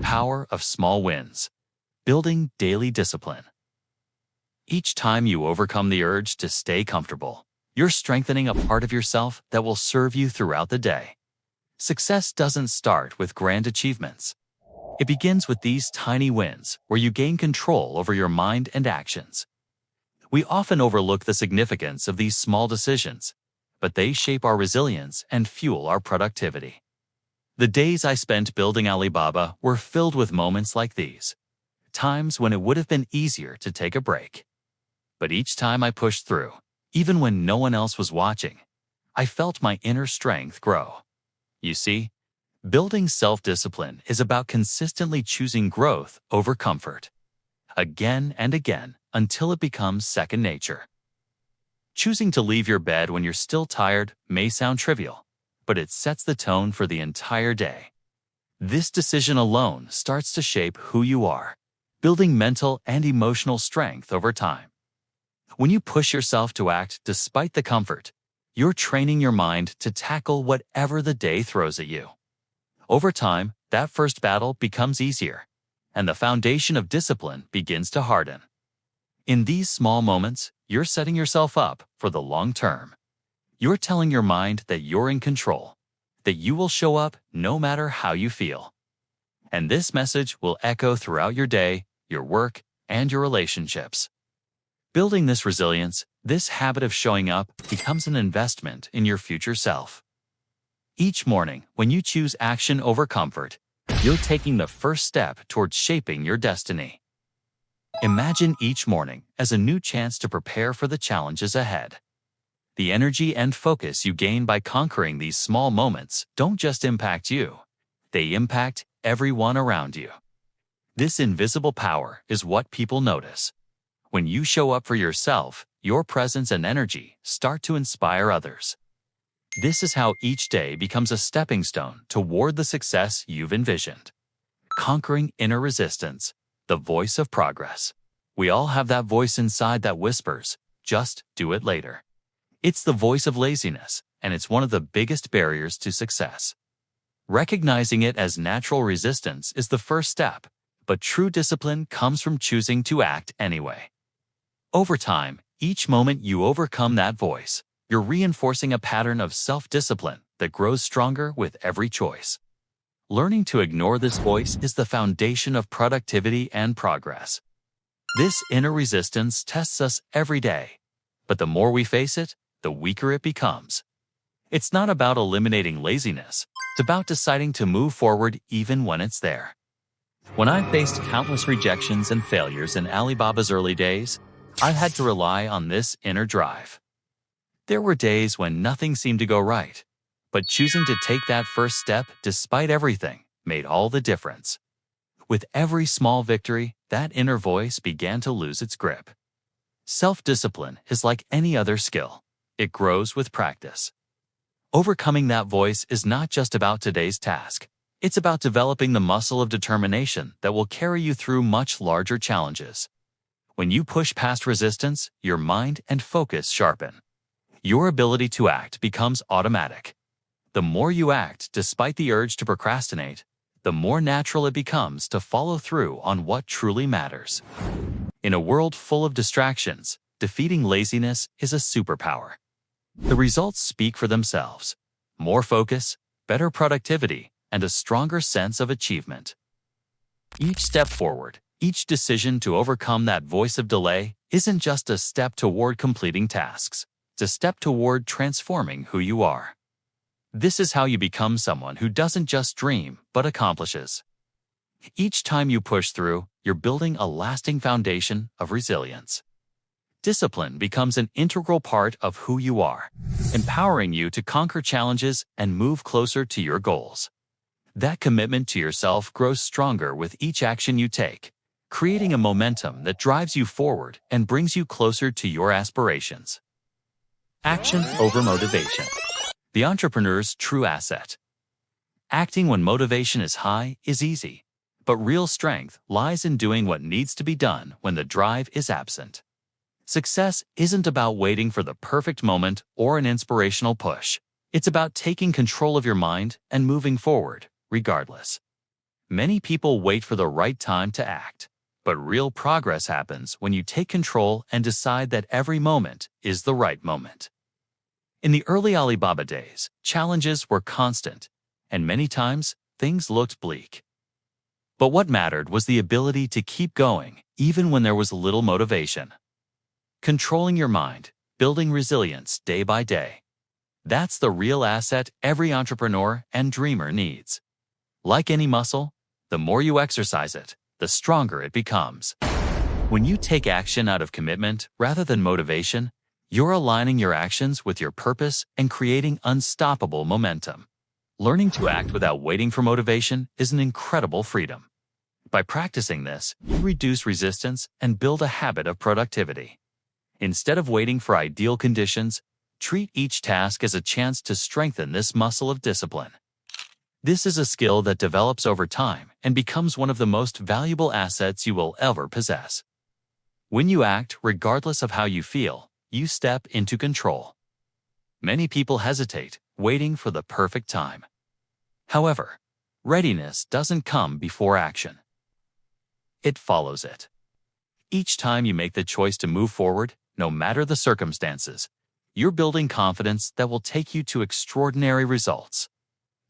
power of small wins. Building daily discipline. Each time you overcome the urge to stay comfortable, you're strengthening a part of yourself that will serve you throughout the day. Success doesn't start with grand achievements. It begins with these tiny wins where you gain control over your mind and actions. We often overlook the significance of these small decisions, but they shape our resilience and fuel our productivity. The days I spent building Alibaba were filled with moments like these, times when it would have been easier to take a break. But each time I pushed through, even when no one else was watching, I felt my inner strength grow. You see, building self-discipline is about consistently choosing growth over comfort, again and again until it becomes second nature. Choosing to leave your bed when you're still tired may sound trivial, but it sets the tone for the entire day. This decision alone starts to shape who you are, building mental and emotional strength over time. When you push yourself to act despite the comfort, you're training your mind to tackle whatever the day throws at you. Over time, that first battle becomes easier, and the foundation of discipline begins to harden. In these small moments, you're setting yourself up for the long term. You're telling your mind that you're in control, that you will show up no matter how you feel. And this message will echo throughout your day, your work, and your relationships. Building this resilience, this habit of showing up, becomes an investment in your future self. Each morning, when you choose action over comfort, you're taking the first step towards shaping your destiny. Imagine each morning as a new chance to prepare for the challenges ahead. The energy and focus you gain by conquering these small moments don't just impact you, they impact everyone around you. This invisible power is what people notice. When you show up for yourself, your presence and energy start to inspire others. This is how each day becomes a stepping stone toward the success you've envisioned. Conquering inner resistance, the voice of progress. We all have that voice inside that whispers, "Just do it later." It's the voice of laziness, and it's one of the biggest barriers to success. Recognizing it as natural resistance is the first step, but true discipline comes from choosing to act anyway. Over time, each moment you overcome that voice, you're reinforcing a pattern of self-discipline that grows stronger with every choice. Learning to ignore this voice is the foundation of productivity and progress. This inner resistance tests us every day, but the more we face it, the weaker it becomes. It's not about eliminating laziness, it's about deciding to move forward even when it's there. When I faced countless rejections and failures in Alibaba's early days, I had to rely on this inner drive. There were days when nothing seemed to go right, but choosing to take that first step despite everything made all the difference. With every small victory, that inner voice began to lose its grip. Self-discipline is like any other skill. It grows with practice. Overcoming that voice is not just about today's task. It's about developing the muscle of determination that will carry you through much larger challenges. When you push past resistance, your mind and focus sharpen. Your ability to act becomes automatic. The more you act despite the urge to procrastinate, the more natural it becomes to follow through on what truly matters. In a world full of distractions, defeating laziness is a superpower. The results speak for themselves: more focus, better productivity, and a stronger sense of achievement. Each step forward, each decision to overcome that voice of delay isn't just a step toward completing tasks. It's a step toward transforming who you are. This is how you become someone who doesn't just dream, but accomplishes. Each time you push through, you're building a lasting foundation of resilience. Discipline becomes an integral part of who you are, empowering you to conquer challenges and move closer to your goals. That commitment to yourself grows stronger with each action you take, creating a momentum that drives you forward and brings you closer to your aspirations. Action over motivation. The entrepreneur's true asset. Acting when motivation is high is easy, but real strength lies in doing what needs to be done when the drive is absent. Success isn't about waiting for the perfect moment or an inspirational push. It's about taking control of your mind and moving forward, regardless. Many people wait for the right time to act, but real progress happens when you take control and decide that every moment is the right moment. In the early Alibaba days, challenges were constant, and many times things looked bleak. But what mattered was the ability to keep going, even when there was little motivation. Controlling your mind, building resilience day by day. That's the real asset every entrepreneur and dreamer needs. Like any muscle, the more you exercise it, the stronger it becomes. When you take action out of commitment rather than motivation, you're aligning your actions with your purpose and creating unstoppable momentum. Learning to act without waiting for motivation is an incredible freedom. By practicing this, you reduce resistance and build a habit of productivity. Instead of waiting for ideal conditions, treat each task as a chance to strengthen this muscle of discipline. This is a skill that develops over time and becomes one of the most valuable assets you will ever possess. When you act regardless of how you feel, you step into control. Many people hesitate, waiting for the perfect time. However, readiness doesn't come before action. It follows it. Each time you make the choice to move forward, no matter the circumstances, you're building confidence that will take you to extraordinary results.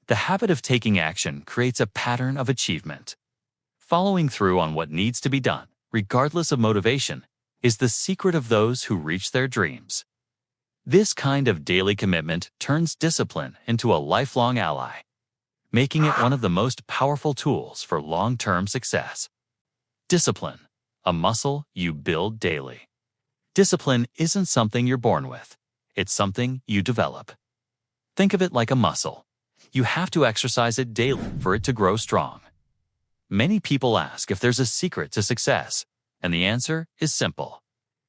The habit of taking action creates a pattern of achievement. Following through on what needs to be done, regardless of motivation, is the secret of those who reach their dreams. This kind of daily commitment turns discipline into a lifelong ally, making it one of the most powerful tools for long-term success. Discipline, a muscle you build daily. Discipline isn't something you're born with. It's something you develop. Think of it like a muscle. You have to exercise it daily for it to grow strong. Many people ask if there's a secret to success, and the answer is simple.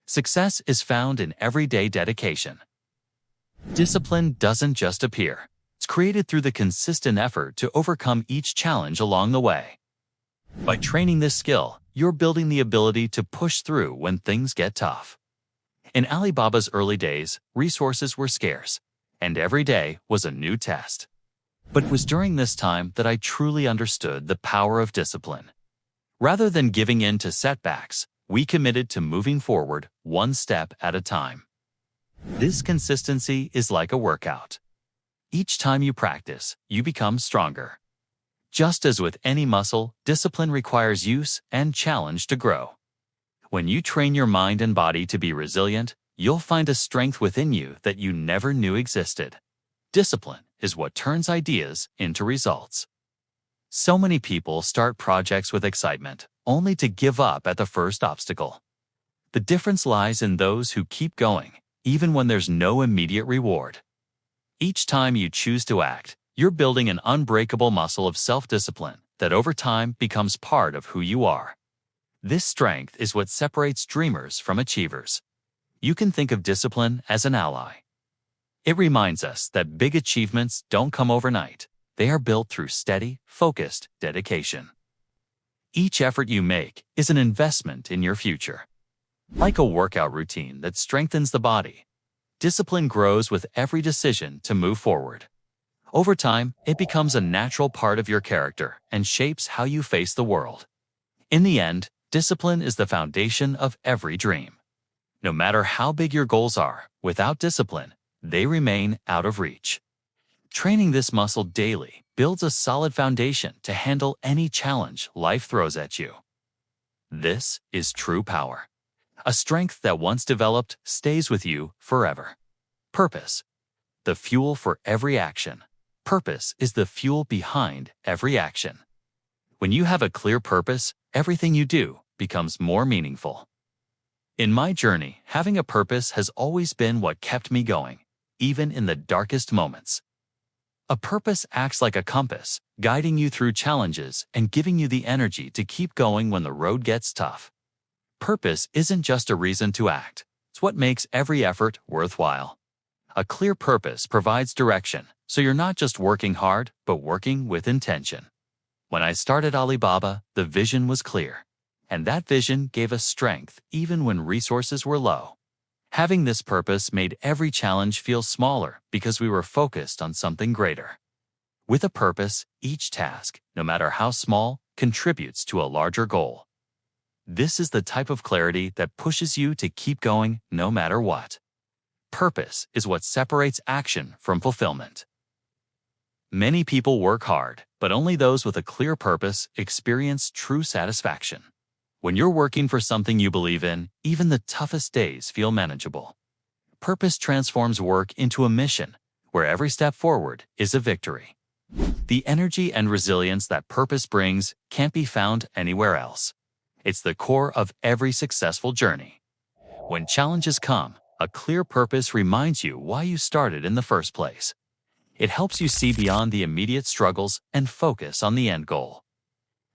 Success is found in everyday dedication. Discipline doesn't just appear. It's created through the consistent effort to overcome each challenge along the way. By training this skill, you're building the ability to push through when things get tough. In Alibaba's early days, resources were scarce, and every day was a new test. But it was during this time that I truly understood the power of discipline. Rather than giving in to setbacks, we committed to moving forward one step at a time. This consistency is like a workout. Each time you practice, you become stronger. Just as with any muscle, discipline requires use and challenge to grow. When you train your mind and body to be resilient, you'll find a strength within you that you never knew existed. Discipline is what turns ideas into results. So many people start projects with excitement, only to give up at the first obstacle. The difference lies in those who keep going, even when there's no immediate reward. Each time you choose to act, you're building an unbreakable muscle of self-discipline that over time becomes part of who you are. This strength is what separates dreamers from achievers. You can think of discipline as an ally. It reminds us that big achievements don't come overnight. They are built through steady, focused dedication. Each effort you make is an investment in your future. Like a workout routine that strengthens the body, discipline grows with every decision to move forward. Over time, it becomes a natural part of your character and shapes how you face the world. In the end, discipline is the foundation of every dream. No matter how big your goals are, without discipline, they remain out of reach. Training this muscle daily builds a solid foundation to handle any challenge life throws at you. This is true power. A strength that once developed stays with you forever. Purpose, the fuel for every action. Purpose is the fuel behind every action. When you have a clear purpose, everything you do becomes more meaningful. In my journey, having a purpose has always been what kept me going, even in the darkest moments. A purpose acts like a compass, guiding you through challenges and giving you the energy to keep going when the road gets tough. Purpose isn't just a reason to act. It's what makes every effort worthwhile. A clear purpose provides direction, so you're not just working hard, but working with intention. When I started Alibaba, the vision was clear, and that vision gave us strength even when resources were low. Having this purpose made every challenge feel smaller because we were focused on something greater. With a purpose, each task, no matter how small, contributes to a larger goal. This is the type of clarity that pushes you to keep going no matter what. Purpose is what separates action from fulfillment. Many people work hard, but only those with a clear purpose experience true satisfaction. When you're working for something you believe in, even the toughest days feel manageable. Purpose transforms work into a mission, where every step forward is a victory. The energy and resilience that purpose brings can't be found anywhere else. It's the core of every successful journey. When challenges come, a clear purpose reminds you why you started in the first place. It helps you see beyond the immediate struggles and focus on the end goal.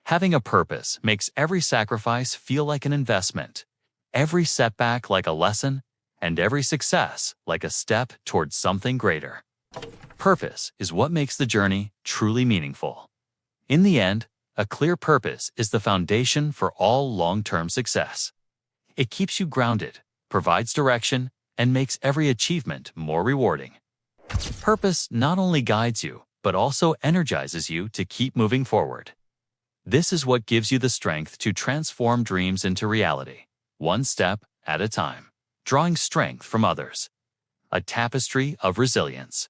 Having a purpose makes every sacrifice feel like an investment, every setback like a lesson, and every success like a step towards something greater. Purpose is what makes the journey truly meaningful. In the end, a clear purpose is the foundation for all long-term success. It keeps you grounded, provides direction, and makes every achievement more rewarding. Purpose not only guides you, but also energizes you to keep moving forward. This is what gives you the strength to transform dreams into reality, one step at a time, drawing strength from others. A tapestry of resilience.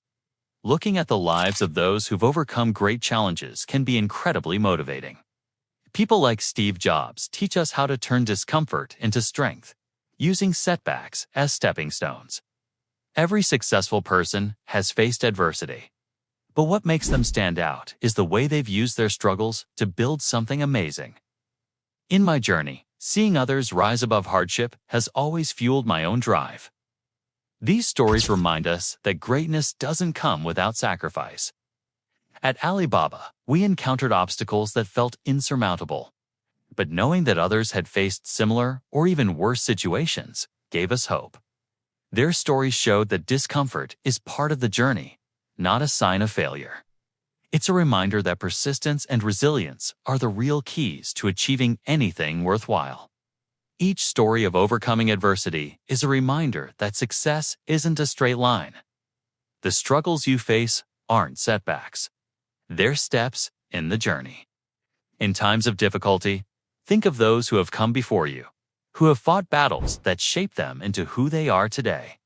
Looking at the lives of those who've overcome great challenges can be incredibly motivating. People like Steve Jobs teach us how to turn discomfort into strength, using setbacks as stepping stones. Every successful person has faced adversity. But what makes them stand out is the way they've used their struggles to build something amazing. In my journey, seeing others rise above hardship has always fueled my own drive. These stories remind us that greatness doesn't come without sacrifice. At Alibaba, we encountered obstacles that felt insurmountable. But knowing that others had faced similar or even worse situations gave us hope. Their stories showed that discomfort is part of the journey, not a sign of failure. It's a reminder that persistence and resilience are the real keys to achieving anything worthwhile. Each story of overcoming adversity is a reminder that success isn't a straight line. The struggles you face aren't setbacks. They're steps in the journey. In times of difficulty, think of those who have come before you, who have fought battles that shaped them into who they are today.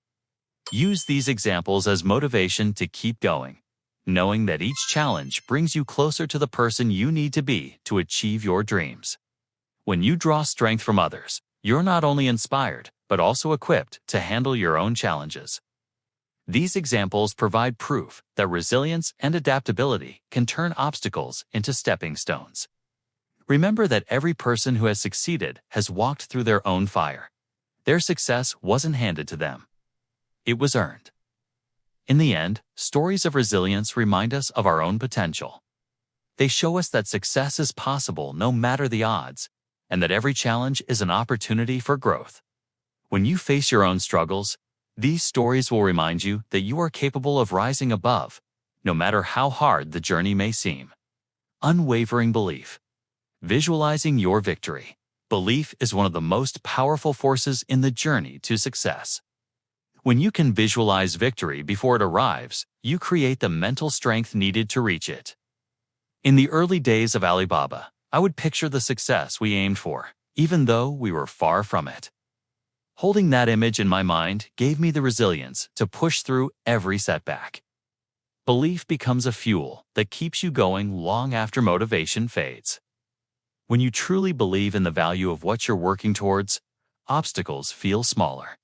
Use these examples as motivation to keep going, knowing that each challenge brings you closer to the person you need to be to achieve your dreams. When you draw strength from others, you're not only inspired, but also equipped to handle your own challenges. These examples provide proof that resilience and adaptability can turn obstacles into stepping stones. Remember that every person who has succeeded has walked through their own fire. Their success wasn't handed to them. It was earned. In the end, stories of resilience remind us of our own potential. They show us that success is possible no matter the odds, and that every challenge is an opportunity for growth. When you face your own struggles, these stories will remind you that you are capable of rising above, no matter how hard the journey may seem. Unwavering belief. Visualizing your victory. Belief is one of the most powerful forces in the journey to success. When you can visualize victory before it arrives, you create the mental strength needed to reach it. In the early days of Alibaba, I would picture the success we aimed for, even though we were far from it. Holding that image in my mind gave me the resilience to push through every setback. Belief becomes a fuel that keeps you going long after motivation fades. When you truly believe in the value of what you're working towards, obstacles feel smaller.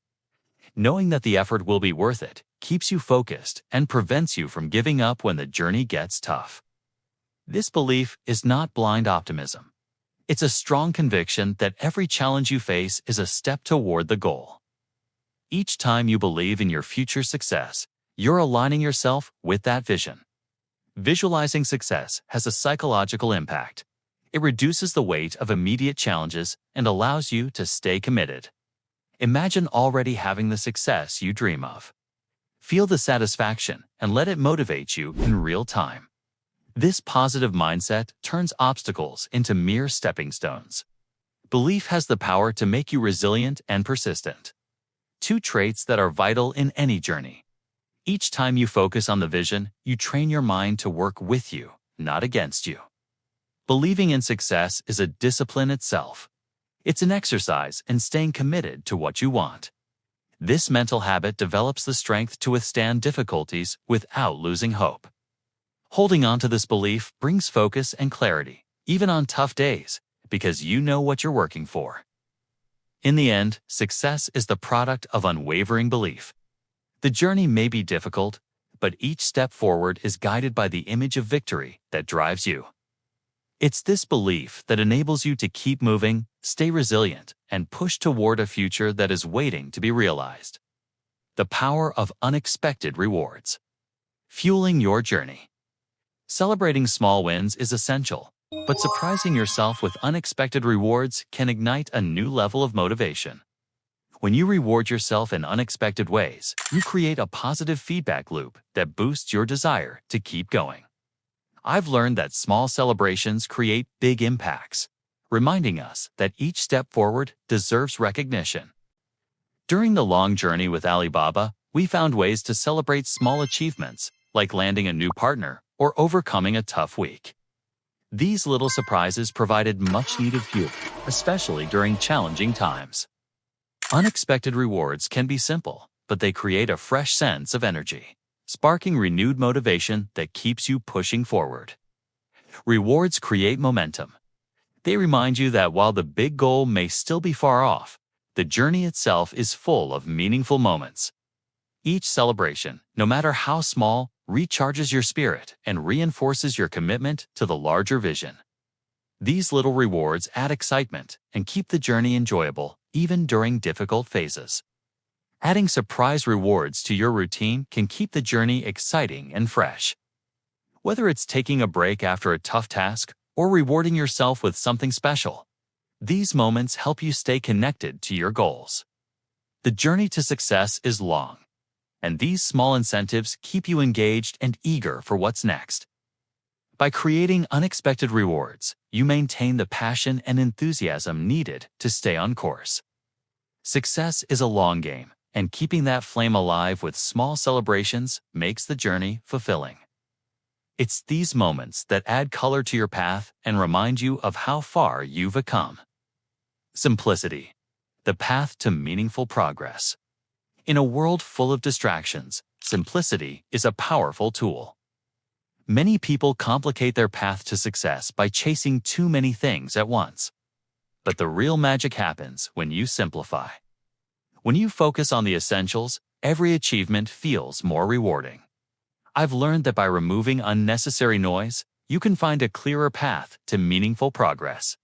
Knowing that the effort will be worth it keeps you focused and prevents you from giving up when the journey gets tough. This belief is not blind optimism. It's a strong conviction that every challenge you face is a step toward the goal. Each time you believe in your future success, you're aligning yourself with that vision. Visualizing success has a psychological impact. It reduces the weight of immediate challenges and allows you to stay committed. Imagine already having the success you dream of. Feel the satisfaction and let it motivate you in real time. This positive mindset turns obstacles into mere stepping stones. Belief has the power to make you resilient and persistent. Two traits that are vital in any journey. Each time you focus on the vision, you train your mind to work with you, not against you. Believing in success is a discipline itself. It's an exercise in staying committed to what you want. This mental habit develops the strength to withstand difficulties without losing hope. Holding on to this belief brings focus and clarity, even on tough days, because you know what you're working for. In the end, success is the product of unwavering belief. The journey may be difficult, but each step forward is guided by the image of victory that drives you. It's this belief that enables you to keep moving, stay resilient, and push toward a future that is waiting to be realized. The power of unexpected rewards. Fueling your journey. Celebrating small wins is essential, but surprising yourself with unexpected rewards can ignite a new level of motivation. When you reward yourself in unexpected ways, you create a positive feedback loop that boosts your desire to keep going. I've learned that small celebrations create big impacts, reminding us that each step forward deserves recognition. During the long journey with Alibaba, we found ways to celebrate small achievements, like landing a new partner or overcoming a tough week. These little surprises provided much-needed fuel, especially during challenging times. Unexpected rewards can be simple, but they create a fresh sense of energy, sparking renewed motivation that keeps you pushing forward. Rewards create momentum. They remind you that while the big goal may still be far off, the journey itself is full of meaningful moments. Each celebration, no matter how small, recharges your spirit and reinforces your commitment to the larger vision. These little rewards add excitement and keep the journey enjoyable, even during difficult phases. Adding surprise rewards to your routine can keep the journey exciting and fresh. Whether it's taking a break after a tough task or rewarding yourself with something special, these moments help you stay connected to your goals. The journey to success is long, and these small incentives keep you engaged and eager for what's next. By creating unexpected rewards, you maintain the passion and enthusiasm needed to stay on course. Success is a long game, and keeping that flame alive with small celebrations makes the journey fulfilling. It's these moments that add color to your path and remind you of how far you've come. Simplicity, the path to meaningful progress. In a world full of distractions, simplicity is a powerful tool. Many people complicate their path to success by chasing too many things at once. But the real magic happens when you simplify. When you focus on the essentials, every achievement feels more rewarding. I've learned that by removing unnecessary noise, you can find a clearer path to meaningful progress.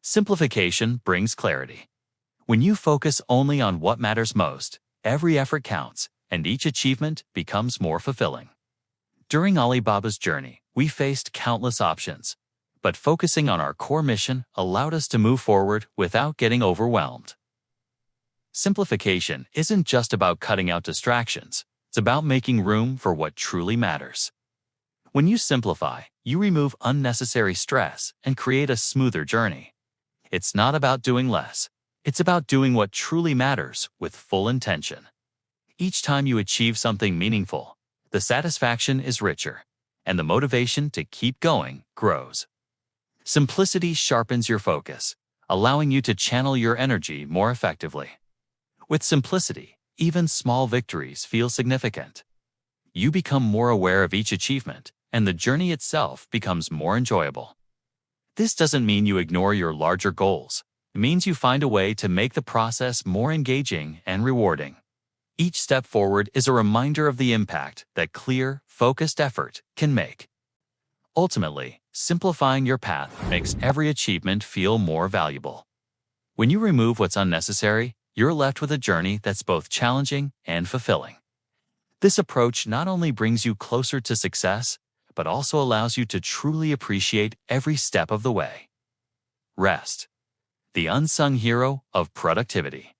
Simplification brings clarity. When you focus only on what matters most, every effort counts, and each achievement becomes more fulfilling. During Alibaba's journey, we faced countless options, but focusing on our core mission allowed us to move forward without getting overwhelmed. Simplification isn't just about cutting out distractions, it's about making room for what truly matters. When you simplify, you remove unnecessary stress and create a smoother journey. It's not about doing less, it's about doing what truly matters with full intention. Each time you achieve something meaningful, the satisfaction is richer, and the motivation to keep going grows. Simplicity sharpens your focus, allowing you to channel your energy more effectively. With simplicity, even small victories feel significant. You become more aware of each achievement, and the journey itself becomes more enjoyable. This doesn't mean you ignore your larger goals. It means you find a way to make the process more engaging and rewarding. Each step forward is a reminder of the impact that clear, focused effort can make. Ultimately, simplifying your path makes every achievement feel more valuable. When you remove what's unnecessary, you're left with a journey that's both challenging and fulfilling. This approach not only brings you closer to success, but also allows you to truly appreciate every step of the way. Rest, the unsung hero of productivity.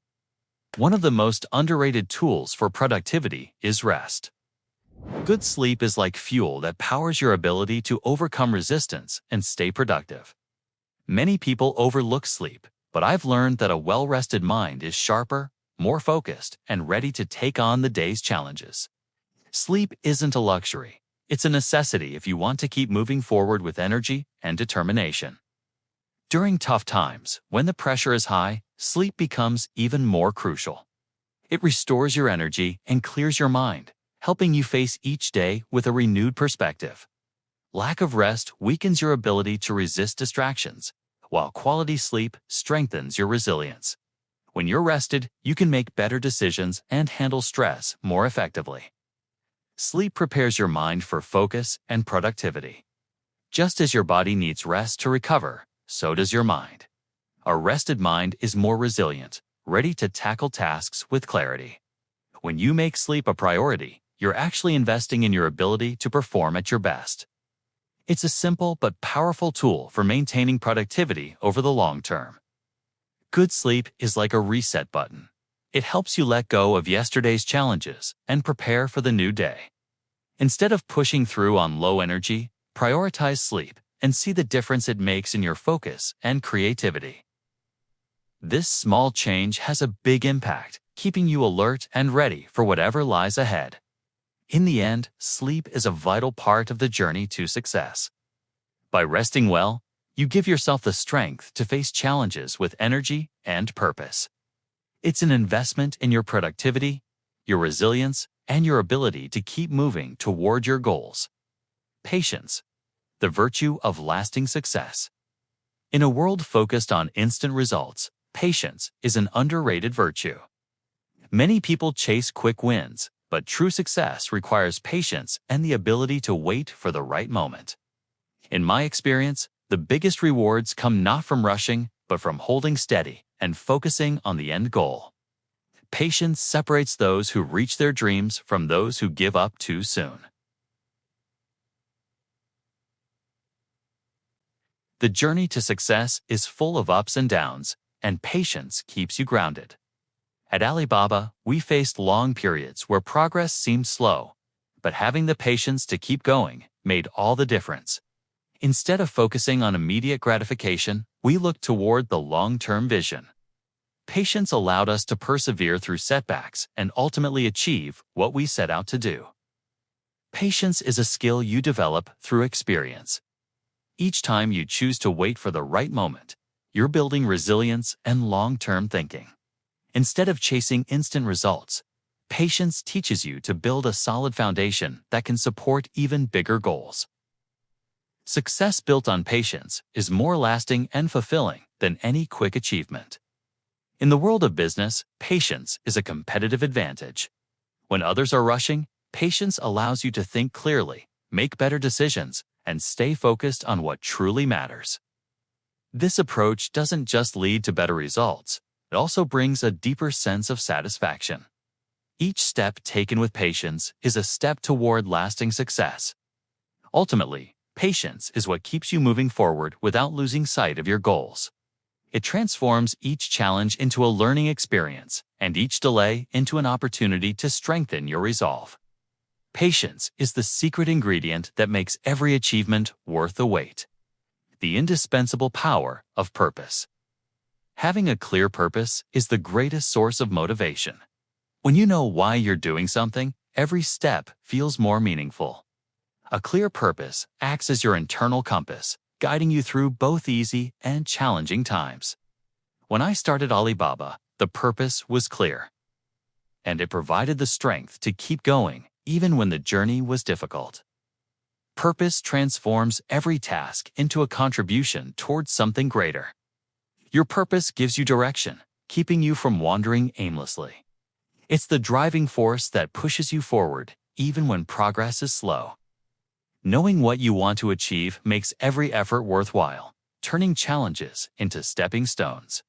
One of the most underrated tools for productivity is rest. Good sleep is like fuel that powers your ability to overcome resistance and stay productive. Many people overlook sleep, but I've learned that a well-rested mind is sharper, more focused, and ready to take on the day's challenges. Sleep isn't a luxury, It's a necessity if you want to keep moving forward with energy and determination. During tough times, when the pressure is high, sleep becomes even more crucial. It restores your energy and clears your mind, helping you face each day with a renewed perspective. Lack of rest weakens your ability to resist distractions, while quality sleep strengthens your resilience. When you're rested, you can make better decisions and handle stress more effectively. Sleep prepares your mind for focus and productivity. Just as your body needs rest to recover, so does your mind. A rested mind is more resilient, ready to tackle tasks with clarity. When you make sleep a priority, you're actually investing in your ability to perform at your best. It's a simple but powerful tool for maintaining productivity over the long term. Good sleep is like a reset button. It helps you let go of yesterday's challenges and prepare for the new day. Instead of pushing through on low energy, prioritize sleep and see the difference it makes in your focus and creativity. This small change has a big impact, keeping you alert and ready for whatever lies ahead. In the end, sleep is a vital part of the journey to success. By resting well, you give yourself the strength to face challenges with energy and purpose. It's an investment in your productivity, your resilience, and your ability to keep moving toward your goals. Patience, the virtue of lasting success. In a world focused on instant results, patience is an underrated virtue. Many people chase quick wins, but true success requires patience and the ability to wait for the right moment. In my experience, the biggest rewards come not from rushing, but from holding steady and focusing on the end goal. Patience separates those who reach their dreams from those who give up too soon. The journey to success is full of ups and downs, and patience keeps you grounded. At Alibaba, we faced long periods where progress seemed slow, but having the patience to keep going made all the difference. Instead of focusing on immediate gratification, we looked toward the long-term vision. Patience allowed us to persevere through setbacks and ultimately achieve what we set out to do. Patience is a skill you develop through experience. Each time you choose to wait for the right moment, you're building resilience and long-term thinking. Instead of chasing instant results, patience teaches you to build a solid foundation that can support even bigger goals. Success built on patience is more lasting and fulfilling than any quick achievement. In the world of business, patience is a competitive advantage. When others are rushing, patience allows you to think clearly, make better decisions, and stay focused on what truly matters. This approach doesn't just lead to better results, it also brings a deeper sense of satisfaction. Each step taken with patience is a step toward lasting success. Ultimately, patience is what keeps you moving forward without losing sight of your goals. It transforms each challenge into a learning experience and each delay into an opportunity to strengthen your resolve. Patience is the secret ingredient that makes every achievement worth the wait. The indispensable power of purpose. Having a clear purpose is the greatest source of motivation. When you know why you're doing something, every step feels more meaningful. A clear purpose acts as your internal compass, guiding you through both easy and challenging times. When I started Alibaba, the purpose was clear, and it provided the strength to keep going even when the journey was difficult. Purpose transforms every task into a contribution towards something greater. Your purpose gives you direction, keeping you from wandering aimlessly. It's the driving force that pushes you forward even when progress is slow. Knowing what you want to achieve makes every effort worthwhile, turning challenges into stepping stones.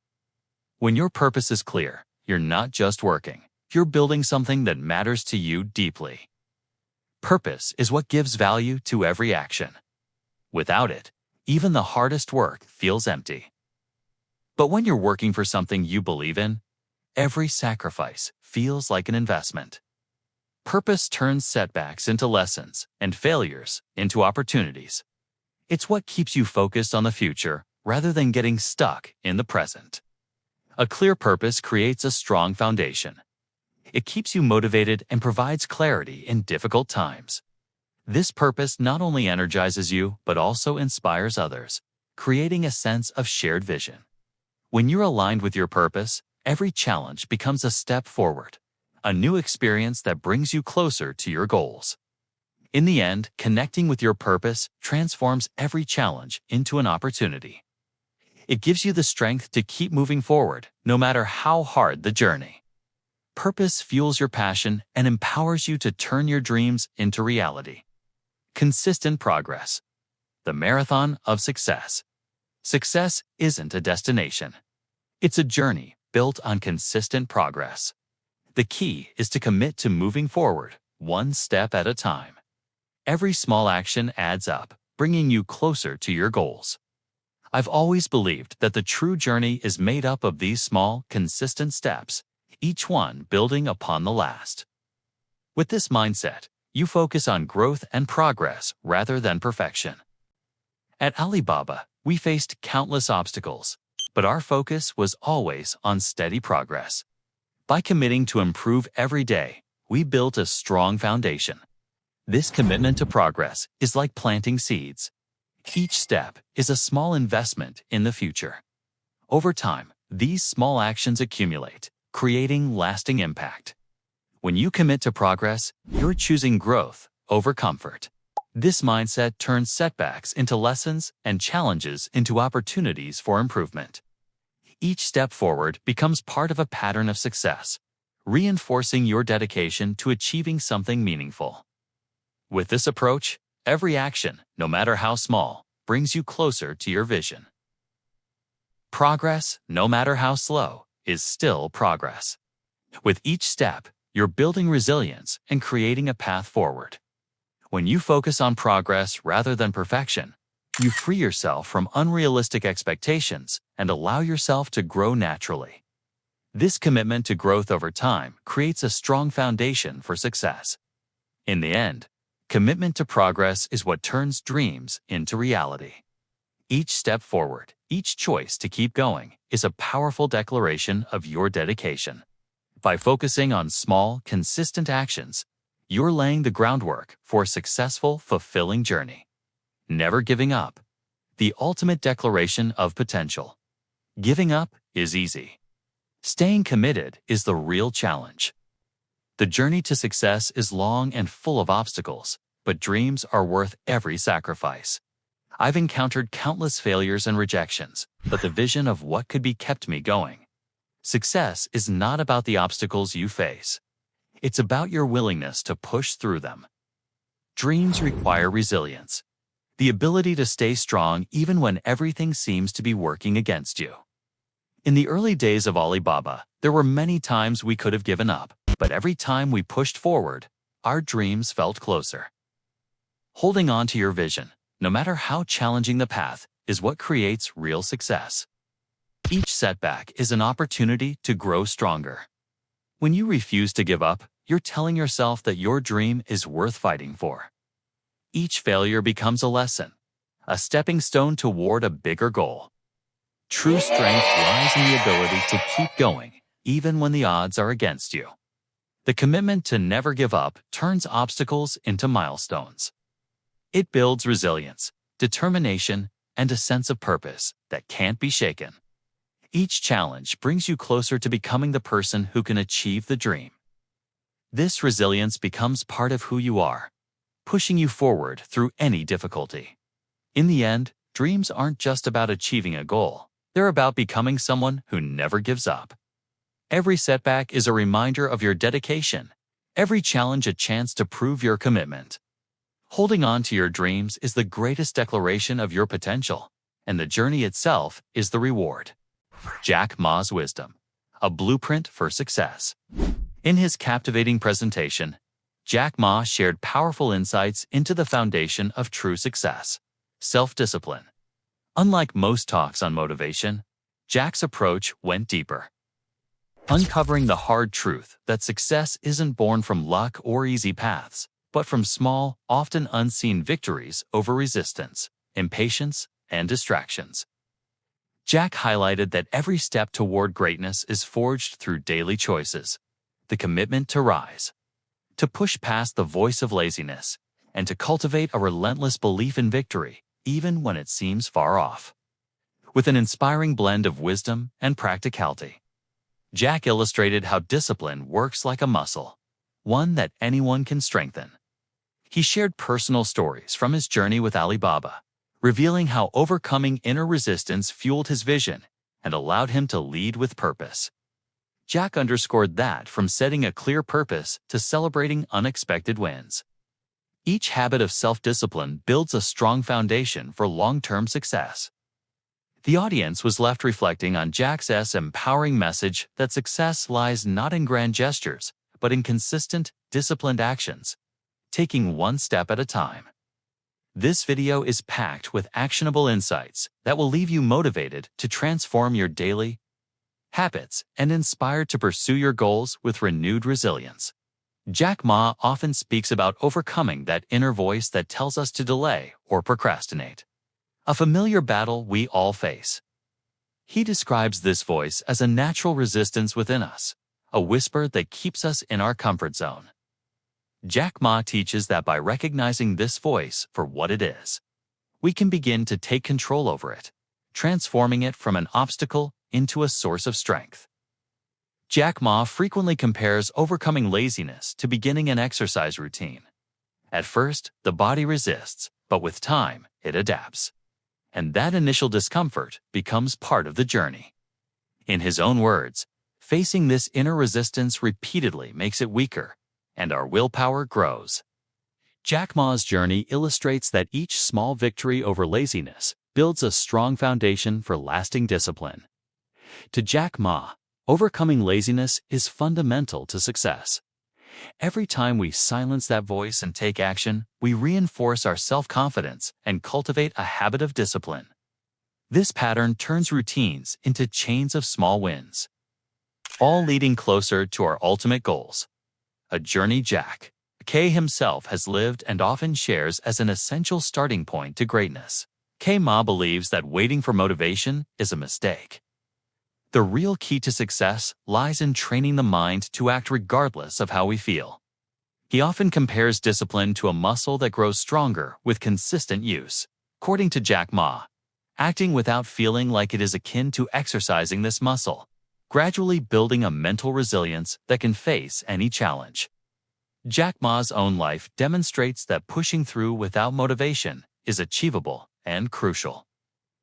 When your purpose is clear, you're not just working, you're building something that matters to you deeply. Purpose is what gives value to every action. Without it, even the hardest work feels empty. But when you're working for something you believe in, every sacrifice feels like an investment. Purpose turns setbacks into lessons and failures into opportunities. It's what keeps you focused on the future rather than getting stuck in the present. A clear purpose creates a strong foundation. It keeps you motivated and provides clarity in difficult times. This purpose not only energizes you, but also inspires others, creating a sense of shared vision. When you're aligned with your purpose, every challenge becomes a step forward, a new experience that brings you closer to your goals. In the end, connecting with your purpose transforms every challenge into an opportunity. It gives you the strength to keep moving forward, no matter how hard the journey. Purpose fuels your passion and empowers you to turn your dreams into reality. Consistent progress. The marathon of success. Success isn't a destination. It's a journey built on consistent progress. The key is to commit to moving forward, one step at a time. Every small action adds up, bringing you closer to your goals. I've always believed that the true journey is made up of these small, consistent steps, each one building upon the last. With this mindset, you focus on growth and progress rather than perfection. At Alibaba, we faced countless obstacles, but our focus was always on steady progress. By committing to improve every day, we built a strong foundation. This commitment to progress is like planting seeds. Each step is a small investment in the future. Over time, these small actions accumulate, creating lasting impact. When you commit to progress, you're choosing growth over comfort. This mindset turns setbacks into lessons and challenges into opportunities for improvement. Each step forward becomes part of a pattern of success, reinforcing your dedication to achieving something meaningful. With this approach, every action, no matter how small, brings you closer to your vision. Progress, no matter how slow, is still progress. With each step, you're building resilience and creating a path forward. When you focus on progress rather than perfection, you free yourself from unrealistic expectations and allow yourself to grow naturally. This commitment to growth over time creates a strong foundation for success. In the end, commitment to progress is what turns dreams into reality. Each step forward, each choice to keep going, is a powerful declaration of your dedication. By focusing on small, consistent actions, you're laying the groundwork for a successful, fulfilling journey. Never giving up. The ultimate declaration of potential. Giving up is easy. Staying committed is the real challenge. The journey to success is long and full of obstacles, but dreams are worth every sacrifice. I've encountered countless failures and rejections, but the vision of what could be kept me going. Success is not about the obstacles you face. It's about your willingness to push through them. Dreams require resilience, the ability to stay strong even when everything seems to be working against you. In the early days of Alibaba, there were many times we could have given up, but every time we pushed forward, our dreams felt closer. Holding on to your vision, no matter how challenging the path, is what creates real success. Each setback is an opportunity to grow stronger. When you refuse to give up, you're telling yourself that your dream is worth fighting for. Each failure becomes a lesson, a stepping stone toward a bigger goal. True strength lies in the ability to keep going, even when the odds are against you. The commitment to never give up turns obstacles into milestones. It builds resilience, determination, and a sense of purpose that can't be shaken. Each challenge brings you closer to becoming the person who can achieve the dream. This resilience becomes part of who you are, pushing you forward through any difficulty. In the end, dreams aren't just about achieving a goal. They're about becoming someone who never gives up. Every setback is a reminder of your dedication, every challenge a chance to prove your commitment. Holding on to your dreams is the greatest declaration of your potential, and the journey itself is the reward. Jack Ma's wisdom, a blueprint for success. In his captivating presentation, Jack Ma shared powerful insights into the foundation of true success: self-discipline. Unlike most talks on motivation, Jack's approach went deeper, uncovering the hard truth that success isn't born from luck or easy paths, but from small, often unseen victories over resistance, impatience, and distractions. Jack highlighted that every step toward greatness is forged through daily choices, the commitment to rise, to push past the voice of laziness, and to cultivate a relentless belief in victory, even when it seems far off. With an inspiring blend of wisdom and practicality, Jack illustrated how discipline works like a muscle, one that anyone can strengthen. He shared personal stories from his journey with Alibaba, revealing how overcoming inner resistance fueled his vision and allowed him to lead with purpose. Jack underscored that from setting a clear purpose to celebrating unexpected wins, each habit of self-discipline builds a strong foundation for long-term success. The audience was left reflecting on Jack's empowering message that success lies not in grand gestures, but in consistent, disciplined actions, taking one step at a time. This video is packed with actionable insights that will leave you motivated to transform your daily habits and inspired to pursue your goals with renewed resilience. Jack Ma often speaks about overcoming that inner voice that tells us to delay or procrastinate, a familiar battle we all face. He describes this voice as a natural resistance within us, a whisper that keeps us in our comfort zone. Jack Ma teaches that by recognizing this voice for what it is, we can begin to take control over it, transforming it from an obstacle into a source of strength. Jack Ma frequently compares overcoming laziness to beginning an exercise routine. At first, the body resists, but with time, it adapts. And that initial discomfort becomes part of the journey. In his own words, facing this inner resistance repeatedly makes it weaker, and our willpower grows. Jack Ma's journey illustrates that each small victory over laziness builds a strong foundation for lasting discipline. To Jack Ma, overcoming laziness is fundamental to success. Every time we silence that voice and take action, we reinforce our self-confidence and cultivate a habit of discipline. This pattern turns routines into chains of small wins, all leading closer to our ultimate goals. A journey Jack K himself has lived and often shares as an essential starting point to greatness. K Ma believes that waiting for motivation is a mistake. The real key to success lies in training the mind to act regardless of how we feel. He often compares discipline to a muscle that grows stronger with consistent use. According to Jack Ma, acting without feeling like it is akin to exercising this muscle, gradually building a mental resilience that can face any challenge. Jack Ma's own life demonstrates that pushing through without motivation is achievable and crucial.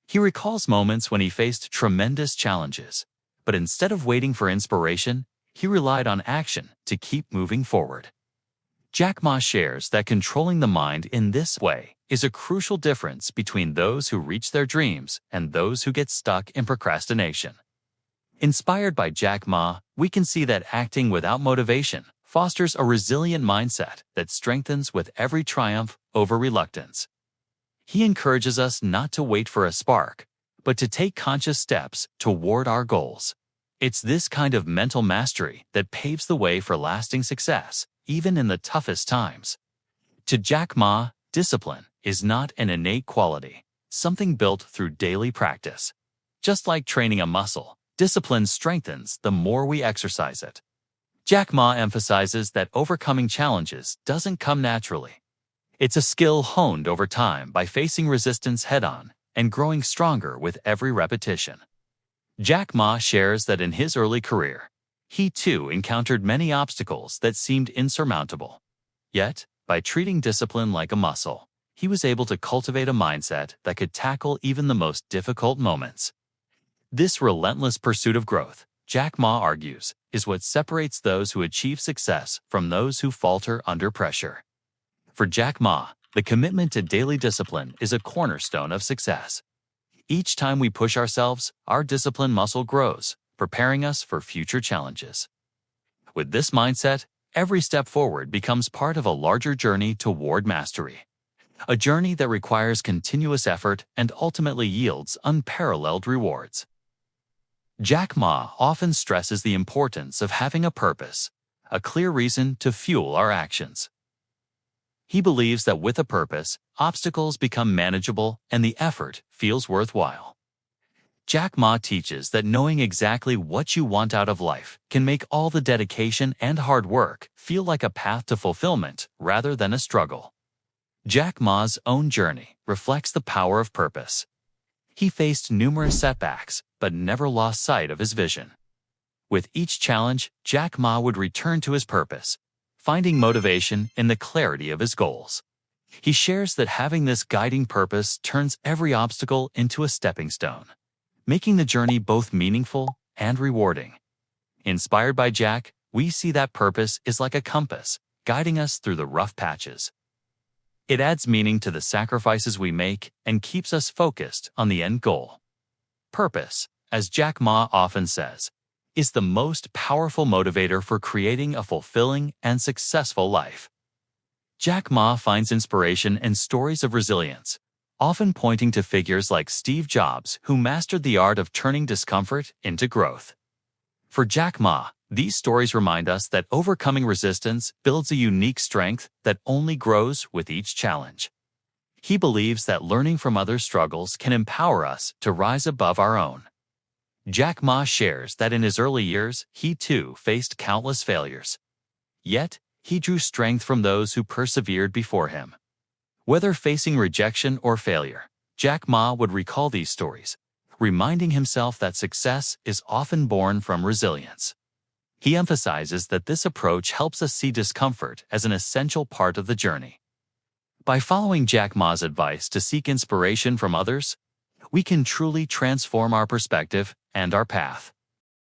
He recalls moments when he faced tremendous challenges, but instead of waiting for inspiration, he relied on action to keep moving forward. Jack Ma shares that controlling the mind in this way is a crucial difference between those who reach their dreams and those who get stuck in procrastination. Inspired by Jack Ma, we can see that acting without motivation fosters a resilient mindset that strengthens with every triumph over reluctance. He encourages us not to wait for a spark, but to take conscious steps toward our goals. It's this kind of mental mastery that paves the way for lasting success, even in the toughest times. To Jack Ma, discipline is not an innate quality, something built through daily practice. Just like training a muscle, discipline strengthens the more we exercise it. Jack Ma emphasizes that overcoming challenges doesn't come naturally. It's a skill honed over time by facing resistance head-on and growing stronger with every repetition. Jack Ma shares that in his early career, he too encountered many obstacles that seemed insurmountable. Yet, by treating discipline like a muscle, he was able to cultivate a mindset that could tackle even the most difficult moments. This relentless pursuit of growth, Jack Ma argues, is what separates those who achieve success from those who falter under pressure. For Jack Ma, the commitment to daily discipline is a cornerstone of success. Each time we push ourselves, our discipline muscle grows, preparing us for future challenges. With this mindset, every step forward becomes part of a larger journey toward mastery. A journey that requires continuous effort and ultimately yields unparalleled rewards. Jack Ma often stresses the importance of having a purpose, a clear reason to fuel our actions. He believes that with a purpose, obstacles become manageable and the effort feels worthwhile. Jack Ma teaches that knowing exactly what you want out of life can make all the dedication and hard work feel like a path to fulfillment rather than a struggle. Jack Ma's own journey reflects the power of purpose. He faced numerous setbacks, but never lost sight of his vision. With each challenge, Jack Ma would return to his purpose, finding motivation in the clarity of his goals. He shares that having this guiding purpose turns every obstacle into a stepping stone, making the journey both meaningful and rewarding. Inspired by Jack, we see that purpose is like a compass, guiding us through the rough patches. It adds meaning to the sacrifices we make and keeps us focused on the end goal. Purpose, as Jack Ma often says, is the most powerful motivator for creating a fulfilling and successful life. Jack Ma finds inspiration in stories of resilience, often pointing to figures like Steve Jobs, who mastered the art of turning discomfort into growth. For Jack Ma, these stories remind us that overcoming resistance builds a unique strength that only grows with each challenge. He believes that learning from others' struggles can empower us to rise above our own. Jack Ma shares that in his early years, he too faced countless failures. Yet, he drew strength from those who persevered before him. Whether facing rejection or failure, Jack Ma would recall these stories, reminding himself that success is often born from resilience. He emphasizes that this approach helps us see discomfort as an essential part of the journey. By following Jack Ma's advice to seek inspiration from others, we can truly transform our perspective and our path.